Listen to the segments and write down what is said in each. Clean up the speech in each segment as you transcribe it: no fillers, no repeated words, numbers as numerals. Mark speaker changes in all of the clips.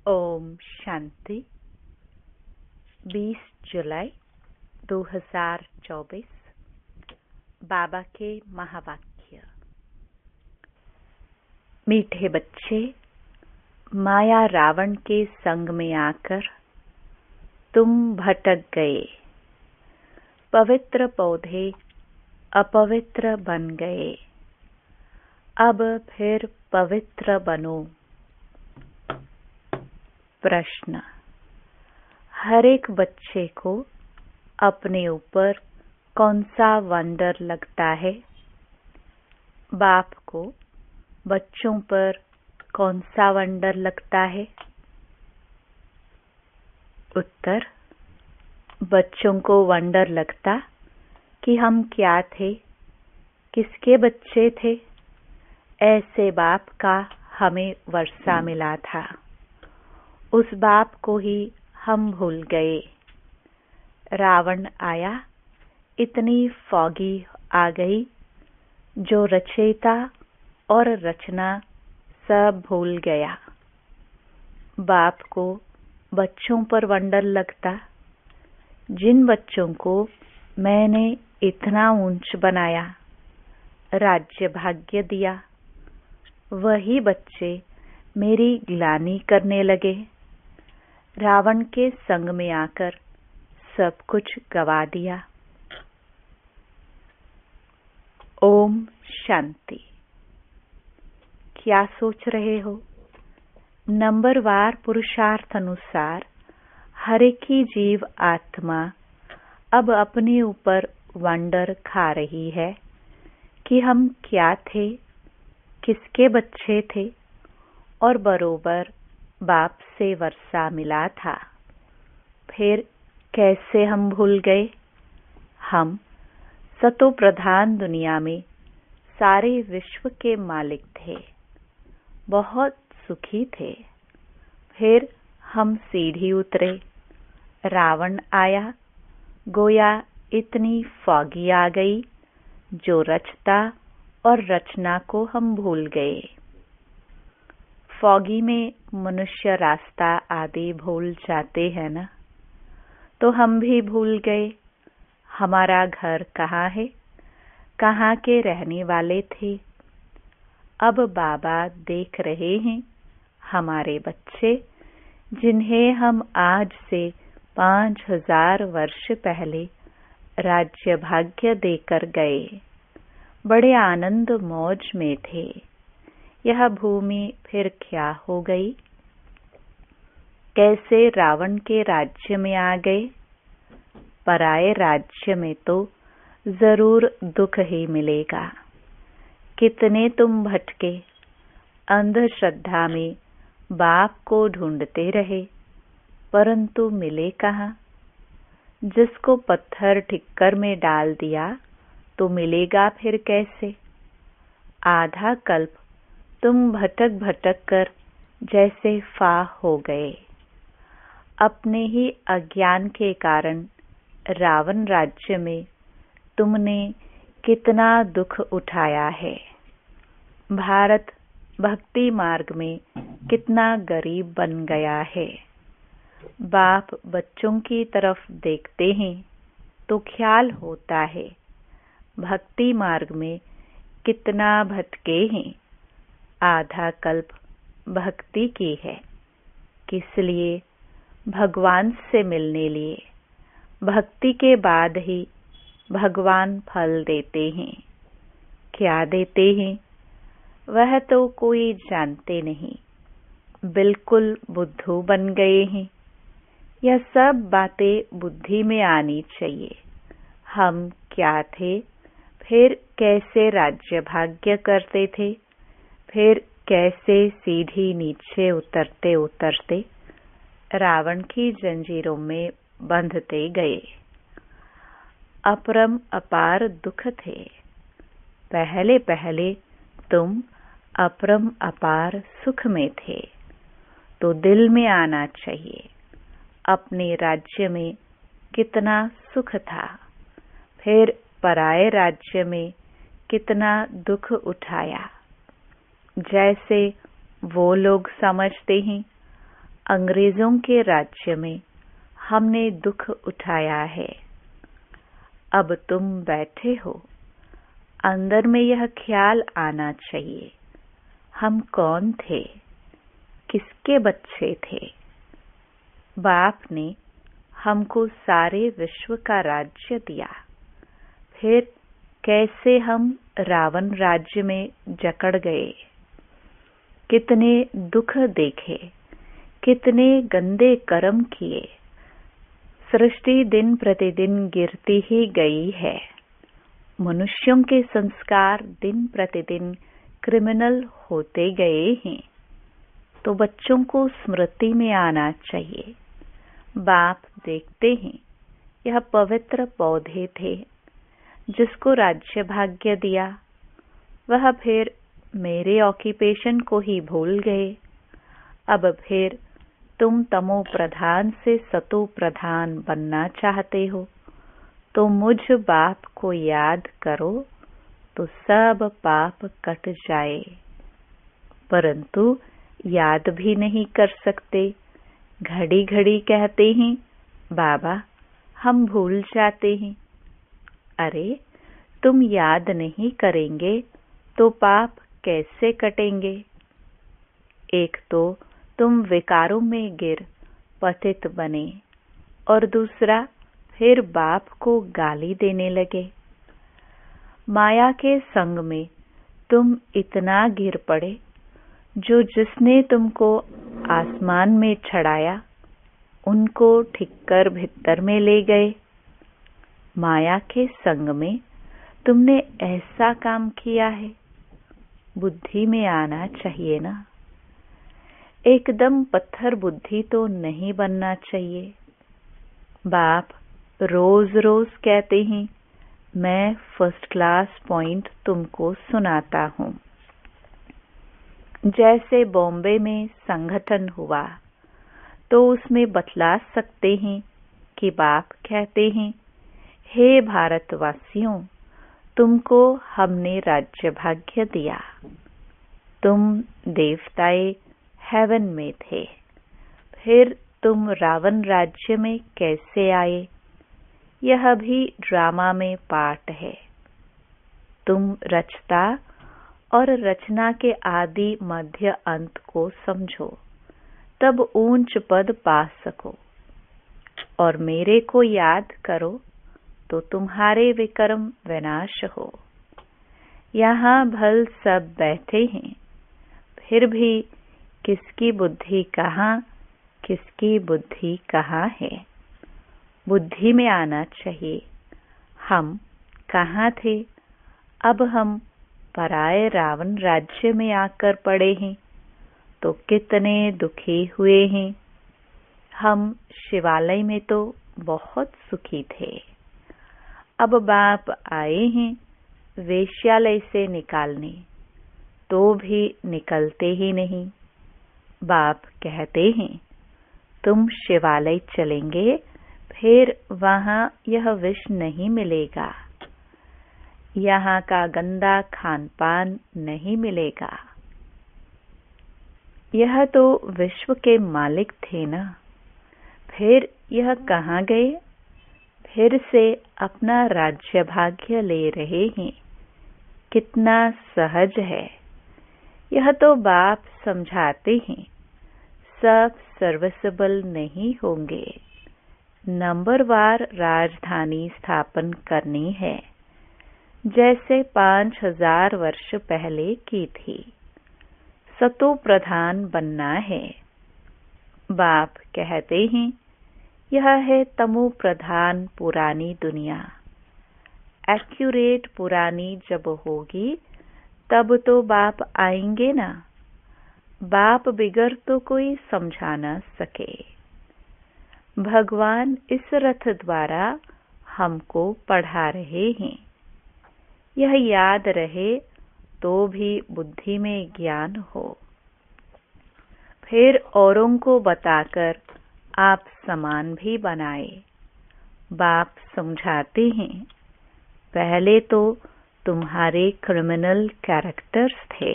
Speaker 1: ओम शांति। 20 जुलाई 2024 बाबा के महावाक्य। मीठे बच्चे, माया रावण के संग में आकर तुम भटक गए। पवित्र पौधे अपवित्र बन गए। अब फिर पवित्र बनो। प्रश्न। हर एक बच्चे को अपने ऊपर कौन सा वंडर लगता है? बाप को बच्चों पर कौन सा वंडर लगता है? उत्तर। बच्चों को वंडर लगता कि हम क्या थे, किसके बच्चे थे। ऐसे बाप का हमें वर्षा मिला था। उस बाप को ही हम भूल गए। रावण आया, इतनी फॉगी आ गई, जो रचयिता और रचना सब भूल गया। बाप को बच्चों पर वंडर लगता, जिन बच्चों को मैंने इतना ऊंच बनाया, राज्य भाग्य दिया, वही बच्चे मेरी ग्लानि करने लगे। रावण के संग में आकर सब कुछ गवा दिया। ओम शांति। क्या सोच रहे हो? नंबरवार पुरुषार्थ अनुसार हर एक ही जीव आत्मा अब अपने ऊपर वंडर खा रही है कि हम क्या थे, किसके बच्चे थे, और बरोबर बाप से वर्षा मिला था। फिर कैसे हम भूल गए? हम सतो प्रधान दुनिया में सारे विश्व के मालिक थे, बहुत सुखी थे। फिर हम सीढ़ी उतरे, रावण आया, गोया इतनी फॉगी आ गई, जो रचता और रचना को हम भूल गए। फॉगी में मनुष्य रास्ता आदि भूल जाते हैं ना, तो हम भी भूल गए हमारा घर कहाँ है, कहाँ के रहने वाले थे। अब बाबा देख रहे हैं हमारे बच्चे, जिन्हें हम आज से 5000 वर्ष पहले राज्य भाग्य देकर गए। बड़े आनंद मौज में थे। यह भूमि फिर क्या हो गई? कैसे रावण के राज्य में आ गए? पराये राज्य में तो जरूर दुख ही मिलेगा। कितने तुम भटके, अंधश्रद्धा में बाप को ढूंढते रहे, परंतु मिले कहाँ? जिसको पत्थर ठिक्कर में डाल दिया तो मिलेगा फिर कैसे? आधा कल्प तुम भटक भटक कर जैसे फाह हो गए। अपने ही अज्ञान के कारण रावण राज्य में तुमने कितना दुख उठाया है। भारत भक्ति मार्ग में कितना गरीब बन गया है। बाप बच्चों की तरफ देखते हैं तो ख्याल होता है भक्ति मार्ग में कितना भटके हैं। आधा कल्प भक्ति की है, किस लिए? भगवान से मिलने लिए। भक्ति के बाद ही भगवान फल देते हैं। क्या देते हैं वह तो कोई जानते नहीं। बिल्कुल बुद्धू बन गए हैं। यह सब बातें बुद्धि में आनी चाहिए। हम क्या थे, फिर कैसे राज्य भाग्य करते थे, फिर कैसे सीढ़ी नीचे उतरते उतरते रावण की जंजीरों में बंधते गए। अपरम अपार दुख थे। पहले पहले तुम अपरम अपार सुख में थे, तो दिल में आना चाहिए अपने राज्य में कितना सुख था। फिर पराये राज्य में कितना दुख उठाया। जैसे वो लोग समझते हैं अंग्रेजों के राज्य में हमने दुख उठाया है। अब तुम बैठे हो, अंदर में यह ख्याल आना चाहिए, हम कौन थे, किसके बच्चे थे। बाप ने हमको सारे विश्व का राज्य दिया, फिर कैसे हम रावण राज्य में जकड़ गए। कितने दुख देखे, कितने गंदे कर्म किए। सृष्टि दिन प्रतिदिन गिरती ही गई है। मनुष्यों के संस्कार दिन प्रतिदिन क्रिमिनल होते गए हैं। तो बच्चों को स्मृति में आना चाहिए। बाप देखते हैं, यह पवित्र पौधे थे जिसको राज्य भाग्य दिया, वह फिर मेरे ऑक्यूपेशन को ही भूल गए। अब फिर तुम तमो प्रधान से सतो प्रधान बनना चाहते हो, तो मुझ बाप को याद करो तो सब पाप कट जाए। परंतु याद भी नहीं कर सकते। घड़ी घड़ी कहते हैं, बाबा हम भूल जाते हैं। अरे तुम याद नहीं करेंगे तो पाप कैसे कटेंगे। एक तो तुम विकारों में गिर पतित बने, और दूसरा फिर बाप को गाली देने लगे। माया के संग में तुम इतना गिर पड़े, जो जिसने तुमको आसमान में चढ़ाया उनको ठिक्कर भित्तर में ले गए। माया के संग में तुमने ऐसा काम किया है, बुद्धि में आना चाहिए ना। एकदम पत्थर बुद्धि तो नहीं बनना चाहिए। बाप रोज रोज कहते हैं, मैं फर्स्ट क्लास पॉइंट तुमको सुनाता हूँ। जैसे बॉम्बे में संगठन हुआ तो उसमें बतला सकते हैं कि बाप कहते हैं, हे भारतवासियों, तुमको हमने राज्य भाग्य दिया। तुम देवताए हेवन में थे, फिर तुम रावण राज्य में कैसे आए। यह भी ड्रामा में पार्ट है। तुम रचता और रचना के आदि मध्य अंत को समझो, तब ऊंच पद पा सको। और मेरे को याद करो तो तुम्हारे विक्रम विनाश हो। यहाँ भल सब बैठे हैं, फिर भी किसकी बुद्धि कहाँ, किसकी बुद्धि कहाँ है। बुद्धि में आना चाहिए, हम कहाँ थे, अब हम पराये रावण राज्य में आकर पड़े हैं, तो कितने दुखी हुए हैं। हम शिवालय में तो बहुत सुखी थे। अब बाप आए हैं वेश्यालय से निकालने, तो भी निकलते ही नहीं। बाप कहते हैं, तुम शिवालय चलेंगे, फिर वहाँ यह विष नहीं मिलेगा, यहाँ का गंदा खान पान नहीं मिलेगा। यह तो विश्व के मालिक थे ना, फिर यह कहाँ गए। फिर से अपना राज्य भाग्य ले रहे हैं। कितना सहज है। यह तो बाप समझाते हैं, सब सर्विसेबल नहीं होंगे। नंबरवार राजधानी स्थापन करनी है, जैसे 5000 वर्ष पहले की थी। सतो प्रधान बनना है। बाप कहते हैं, यह है तमो प्रधान पुरानी दुनिया। एक्यूरेट पुरानी जब होगी तब तो बाप आएंगे ना। बाप बिगर तो कोई समझा न सके। भगवान इस रथ द्वारा हमको पढ़ा रहे हैं। यह याद रहे तो भी बुद्धि में ज्ञान हो। फिर औरों को बताकर आप समान भी बनाए। बाप समझाते हैं, पहले तो तुम्हारे क्रिमिनल कैरेक्टर्स थे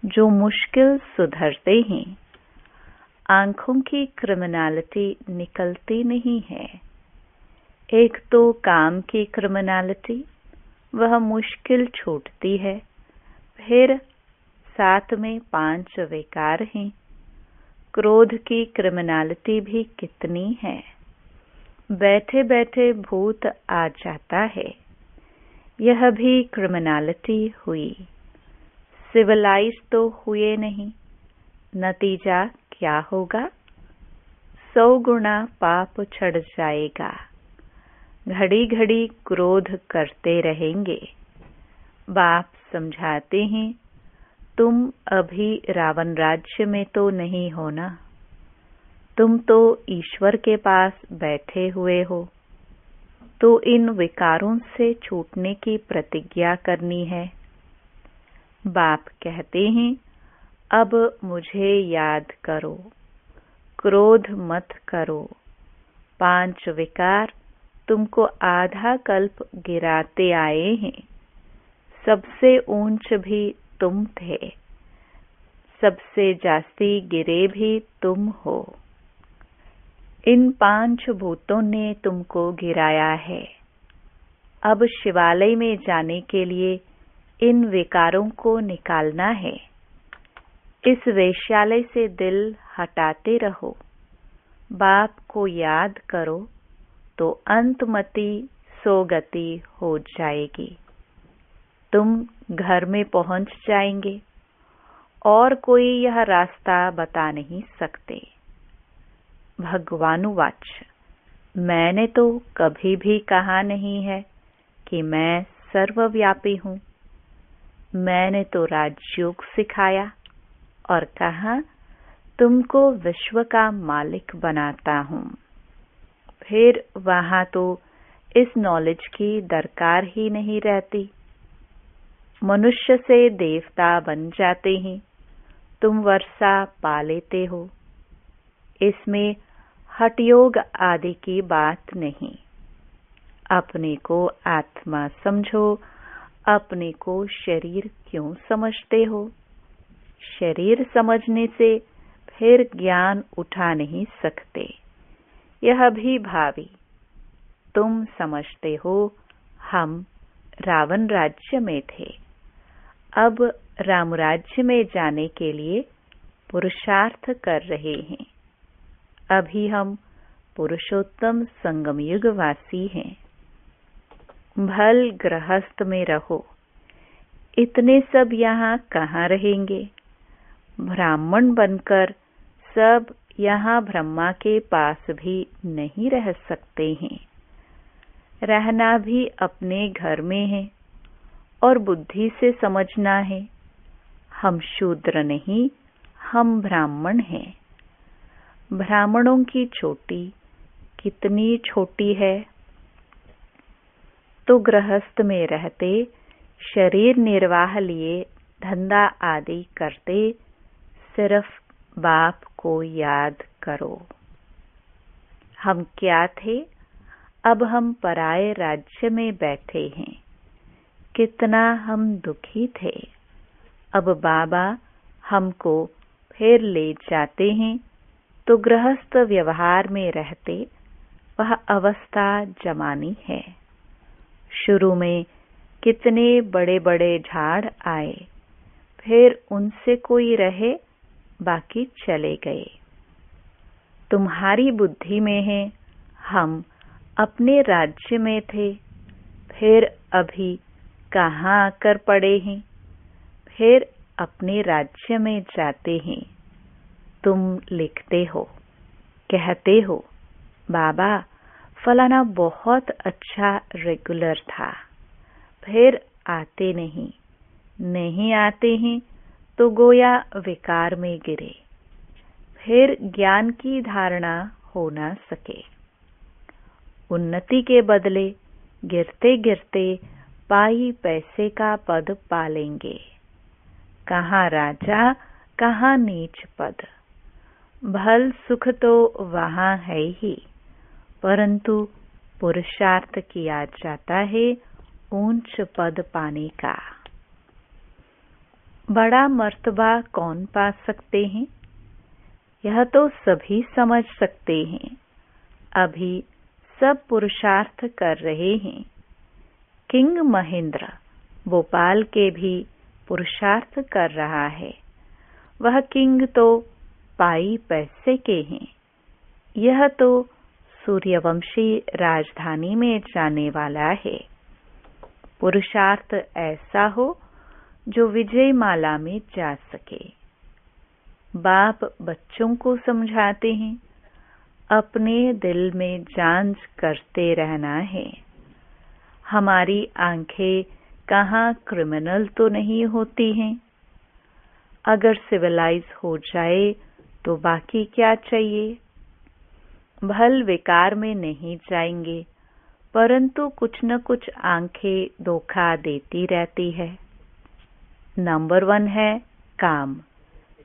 Speaker 1: जो मुश्किल सुधरते हैं। आंखों की क्रिमिनलिटी निकलती नहीं है। एक तो काम की क्रिमिनलिटी, वह मुश्किल छूटती है। फिर साथ में 5 विकार हैं। क्रोध की क्रिमिनलिटी भी कितनी है। बैठे बैठे भूत आ जाता है, यह भी क्रिमिनलिटी हुई। सिविलाइज तो हुए नहीं, नतीजा क्या होगा? 100 गुना पाप चढ़ जाएगा। घड़ी घड़ी क्रोध करते रहेंगे। बाप समझाते हैं, तुम अभी रावण राज्य में तो नहीं हो ना, तुम तो ईश्वर के पास बैठे हुए हो। तो इन विकारों से छूटने की प्रतिज्ञा करनी है। बाप कहते हैं, अब मुझे याद करो, क्रोध मत करो। 5 विकार तुमको आधा कल्प गिराते आए हैं। सबसे ऊंच भी तुम थे, सबसे जास्ती गिरे भी तुम हो। इन 5 भूतों ने तुमको गिराया है। अब शिवालय में जाने के लिए इन विकारों को निकालना है। इस वेश्यालय से दिल हटाते रहो। बाप को याद करो तो अंतमति सोगति हो जाएगी। तुम घर में पहुंच जाएंगे और कोई यह रास्ता बता नहीं सकते। भगवानुवाच, मैंने तो कभी भी कहा नहीं है कि मैं सर्वव्यापी हूँ। मैंने तो राजयोग सिखाया और कहा तुमको विश्व का मालिक बनाता हूँ। फिर वहाँ तो इस नॉलेज की दरकार ही नहीं रहती। मनुष्य से देवता बन जाते हैं, तुम वर्षा पा लेते हो। इसमें हठयोग आदि की बात नहीं। अपने को आत्मा समझो, अपने को शरीर क्यों समझते हो? शरीर समझने से फिर ज्ञान उठा नहीं सकते। यह भी भावी। तुम समझते हो हम रावण राज्य में थे, अब राम राज्य में जाने के लिए पुरुषार्थ कर रहे हैं। अभी हम पुरुषोत्तम संगम युग वासी हैं। भल गृहस्थ में रहो। इतने सब यहाँ कहाँ रहेंगे? ब्राह्मण बनकर सब यहाँ ब्रह्मा के पास भी नहीं रह सकते हैं। रहना भी अपने घर में है और बुद्धि से समझना है। हम शूद्र नहीं, हम ब्राह्मण हैं। ब्राह्मणों की चोटी कितनी छोटी है। तो गृहस्थ में रहते शरीर निर्वाह लिए धंधा आदि करते सिर्फ बाप को याद करो। हम क्या थे, अब हम पराये राज्य में बैठे हैं। कितना हम दुखी थे। अब बाबा हमको फिर ले जाते हैं तो गृहस्थ व्यवहार में रहते वह अवस्था जमानी है। शुरू में कितने बड़े बड़े झाड़ आए, फिर उनसे कोई रहे, बाकी चले गए। तुम्हारी बुद्धि में है हम अपने राज्य में थे, फिर अभी कहाँ आकर पड़े हैं, फिर अपने राज्य में जाते हैं। तुम लिखते हो, कहते हो बाबा फलाना बहुत अच्छा रेगुलर था, फिर आते नहीं आते हैं तो गोया विकार में गिरे, फिर ज्ञान की धारणा हो ना सके। उन्नति के बदले गिरते गिरते पाई पैसे का पद पालेंगे। कहाँ राजा, कहाँ नीच पद। भल सुख तो वहाँ है ही, परंतु पुरुषार्थ किया जाता है ऊंच पद पाने का। बड़ा मर्तबा कौन पा सकते हैं? यह तो सभी समझ सकते हैं। अभी सब पुरुषार्थ कर रहे हैं। किंग महेंद्र भोपाल के भी पुरुषार्थ कर रहा है। वह किंग तो पाई पैसे के हैं। यह तो सूर्यवंशी राजधानी में जाने वाला है। पुरुषार्थ ऐसा हो जो विजय माला में जा सके। बाप बच्चों को समझाते हैं, अपने दिल में जांच करते रहना है। हमारी आंखें कहाँ क्रिमिनल तो नहीं होती हैं। अगर सिविलाइज हो जाए तो बाकी क्या चाहिए। भल विकार में नहीं जाएंगे, परंतु कुछ न कुछ आंखें धोखा देती रहती है। नंबर 1 है काम।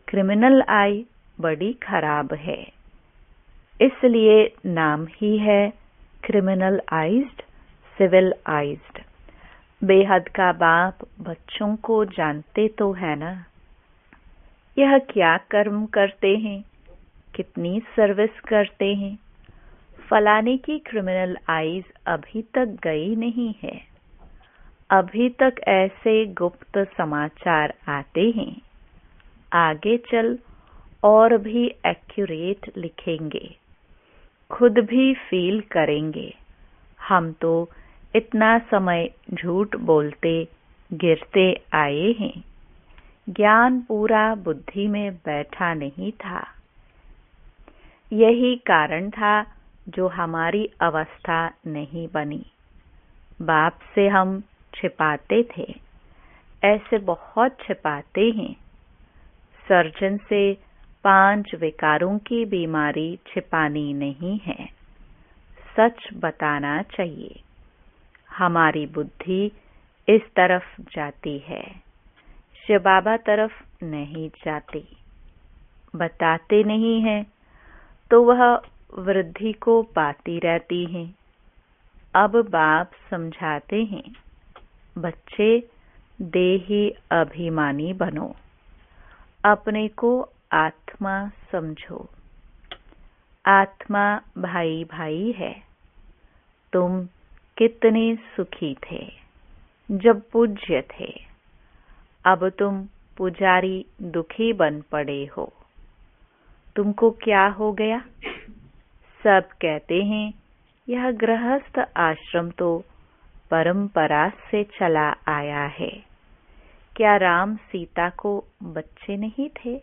Speaker 1: क्रिमिनल आई बड़ी खराब है, इसलिए नाम ही है क्रिमिनल आइज्ड, सिविल आइज्ड। बेहद का बाप बच्चों को जानते तो है ना, यह क्या कर्म करते हैं, कितनी सर्विस करते हैं। फलाने की क्रिमिनल आइज अभी तक गई नहीं है। अभी तक ऐसे गुप्त समाचार आते हैं। आगे चल और भी एक्यूरेट लिखेंगे, खुद भी फील करेंगे। हम तो इतना समय झूठ बोलते गिरते आए हैं। ज्ञान पूरा बुद्धि में बैठा नहीं था। यही कारण था जो हमारी अवस्था नहीं बनी। बाप से हम छिपाते थे, ऐसे बहुत छिपाते हैं। सर्जन से 5 विकारों की बीमारी छिपानी नहीं है, सच बताना चाहिए। हमारी बुद्धि इस तरफ जाती है, शिव बाबा तरफ नहीं जाती। बताते नहीं हैं तो वह वृद्धि को पाती रहती हैं। अब बाप समझाते हैं, बच्चे देही अभिमानी बनो, अपने को आत्मा समझो। आत्मा भाई भाई है। तुम कितने सुखी थे जब पूज्य थे। अब तुम पुजारी दुखी बन पड़े हो। तुमको क्या हो गया? सब कहते हैं यह गृहस्थ आश्रम तो परंपरा से चला आया है। क्या राम सीता को बच्चे नहीं थे?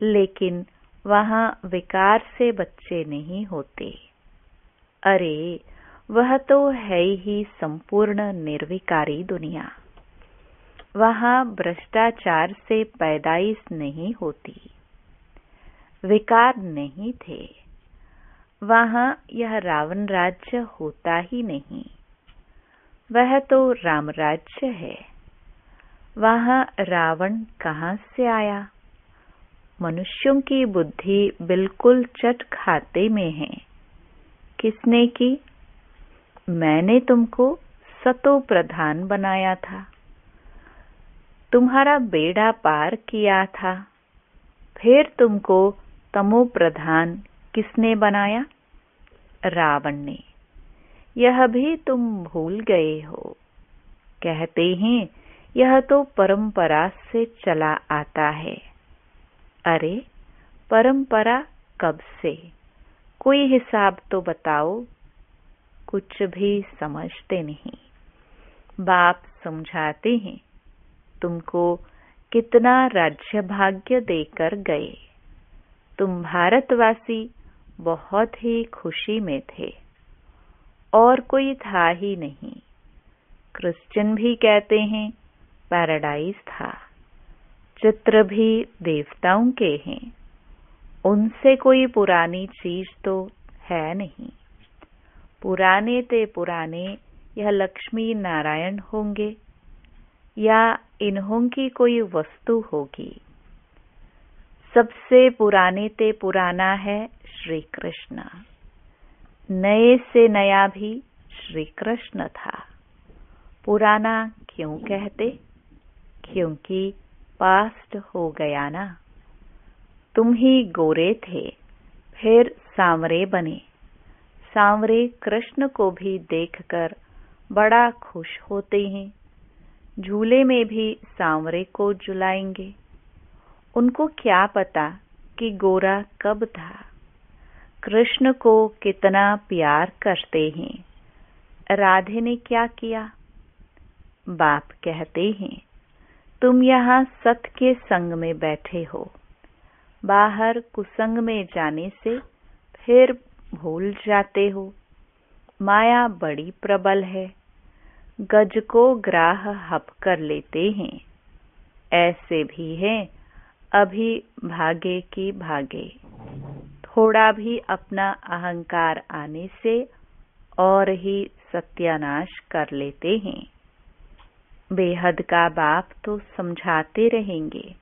Speaker 1: लेकिन वहाँ विकार से बच्चे नहीं होते। अरे वह तो है ही संपूर्ण निर्विकारी दुनिया। वहाँ भ्रष्टाचार से पैदाइश नहीं होती। विकार नहीं थे। वहाँ यह रावण राज्य होता ही नहीं। वह तो राम राज्य है। वहाँ रावण कहाँ से आया? मनुष्यों की बुद्धि बिल्कुल चट खाते में है। किसने की? मैंने तुमको सतो प्रधान बनाया था, तुम्हारा बेड़ा पार किया था। फिर तुमको तमो प्रधान किसने बनाया? रावण ने। यह भी तुम भूल गए हो। कहते हैं यह तो परंपरा से चला आता है। अरे परंपरा कब से? कोई हिसाब तो बताओ। कुछ भी समझते नहीं। बाप समझाते हैं, तुमको कितना राज्य भाग्य देकर गए। तुम भारतवासी बहुत ही खुशी में थे और कोई था ही नहीं। क्रिश्चियन भी कहते हैं पैराडाइज था। चित्र भी देवताओं के हैं। उनसे कोई पुरानी चीज तो है नहीं। पुराने ते पुराने यह लक्ष्मी नारायण होंगे या इन्हों की कोई वस्तु होगी। सबसे पुराने ते पुराना है श्री कृष्ण। नए से नया भी श्री कृष्ण था। पुराना क्यों कहते? क्योंकि पास्ट हो गया ना। तुम ही गोरे थे, फिर सांवरे बने। सांवरे कृष्ण को भी देखकर बड़ा खुश होते हैं। झूले में भी सांवरे को झुलाएंगे। उनको क्या पता कि गोरा कब था, कृष्ण को कितना प्यार करते हैं। राधे ने क्या किया? बाप कहते हैं, तुम यहाँ सत के संग में बैठे हो, बाहर कुसंग में जाने से फिर भूल जाते हो। माया बड़ी प्रबल है, गज को ग्राह हप कर लेते हैं। ऐसे भी हैं अभी भागे की भागे। थोड़ा भी अपना अहंकार आने से और ही सत्यानाश कर लेते हैं। बेहद का बाप तो समझाते रहेंगे,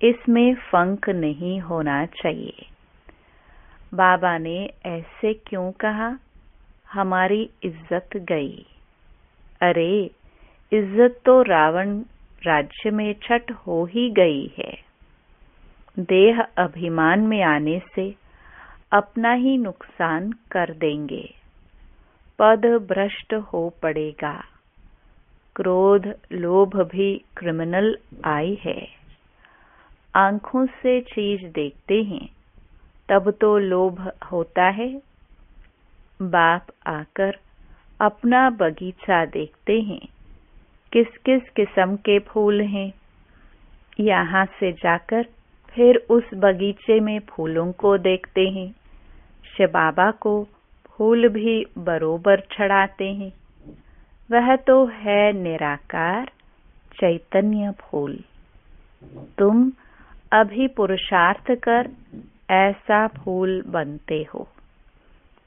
Speaker 1: इसमें फंक नहीं होना चाहिए। बाबा ने ऐसे क्यों कहा? हमारी इज्जत गई। अरे इज्जत तो रावण राज्य में छट हो ही गई है। देह अभिमान में आने से अपना ही नुकसान कर देंगे। पद भ्रष्ट हो पड़ेगा। क्रोध लोभ भी क्रिमिनल आई है। आंखों से चीज देखते हैं तब तो लोभ होता है। बाप आकर अपना बगीचा देखते हैं, किस किस किस्म के फूल हैं। यहाँ से जाकर फिर उस बगीचे में फूलों को देखते हैं। शिव बाबा को फूल भी बरोबर चढ़ाते हैं। वह तो है निराकार चैतन्य फूल। तुम अभी पुरुषार्थ कर ऐसा फूल बनते हो।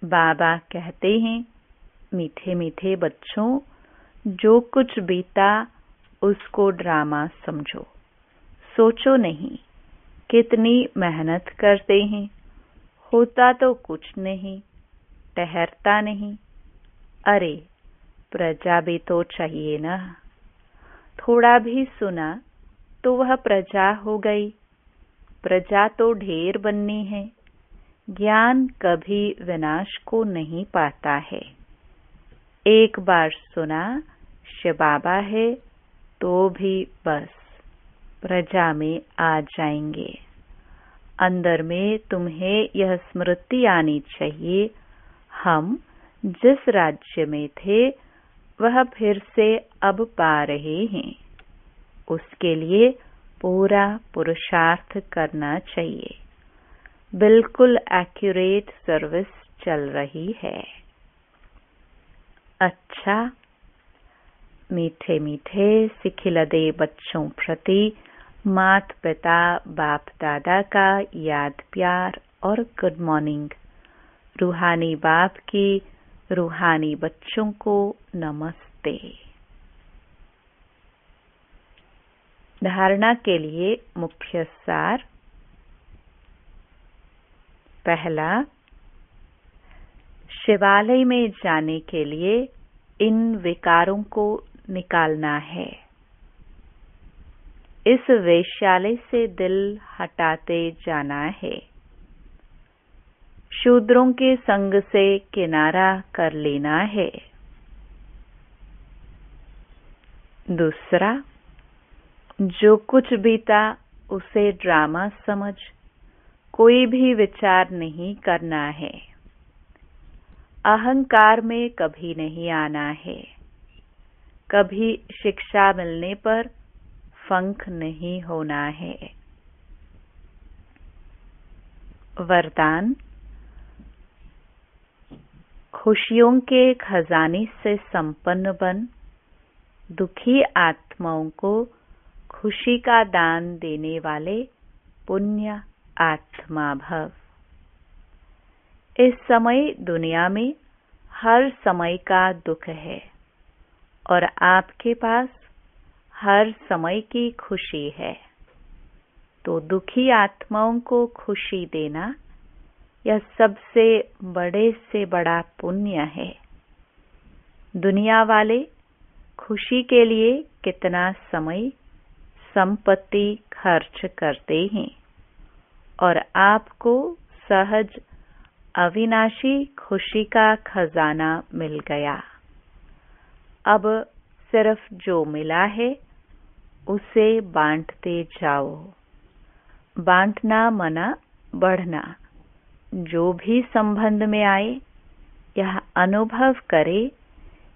Speaker 1: बाबा कहते हैं, मीठे मीठे बच्चों, जो कुछ बीता उसको ड्रामा समझो। सोचो नहीं कितनी मेहनत करते हैं, होता तो कुछ नहीं, ठहरता नहीं। अरे प्रजा भी तो चाहिए ना। थोड़ा भी सुना तो वह प्रजा हो गई। प्रजा तो ढेर बननी है। ज्ञान कभी विनाश को नहीं पाता है। एक बार सुना शिव बाबा है तो भी बस प्रजा में आ जाएंगे। अंदर में तुम्हें यह स्मृति आनी चाहिए, हम जिस राज्य में थे वह फिर से अब पा रहे हैं। उसके लिए पूरा पुरुषार्थ करना चाहिए। बिल्कुल एक्यूरेट सर्विस चल रही है। अच्छा, मीठे मीठे सिखिलदे बच्चों प्रति मात पिता बाप दादा का याद प्यार और गुड मॉर्निंग। रूहानी बाप की रूहानी बच्चों को नमस्ते। धारणा के लिए मुख्य सार। पहला, शिवालय में जाने के लिए इन विकारों को निकालना है। इस वेश्यालय से दिल हटाते जाना है। शूद्रों के संग से किनारा कर लेना है। दूसरा, जो कुछ बीता उसे ड्रामा समझ कोई भी विचार नहीं करना है। अहंकार में कभी नहीं आना है। कभी शिक्षा मिलने पर फंक नहीं होना है। वरदान, खुशियों के खजाने से संपन्न बन दुखी आत्माओं को खुशी का दान देने वाले पुण्य आत्मा भव। इस समय दुनिया में हर समय का दुख है और आपके पास हर समय की खुशी है। तो दुखी आत्माओं को खुशी देना यह सबसे बड़े से बड़ा पुण्य है। दुनिया वाले खुशी के लिए कितना समय संपत्ति खर्च करते हैं और आपको सहज अविनाशी खुशी का खजाना मिल गया। अब सिर्फ जो मिला है उसे बांटते जाओ। बांटना मना बढ़ना। जो भी संबंध में आए यह अनुभव करे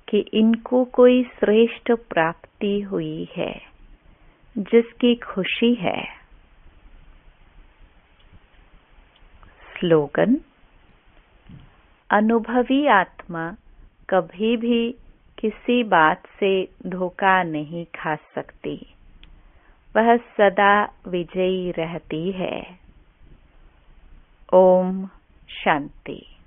Speaker 1: कि इनको कोई श्रेष्ठ प्राप्ति हुई है जिसकी खुशी है। स्लोगन: अनुभवी आत्मा कभी भी किसी बात से धोखा नहीं खा सकती। वह सदा विजयी रहती है। ओम शांति।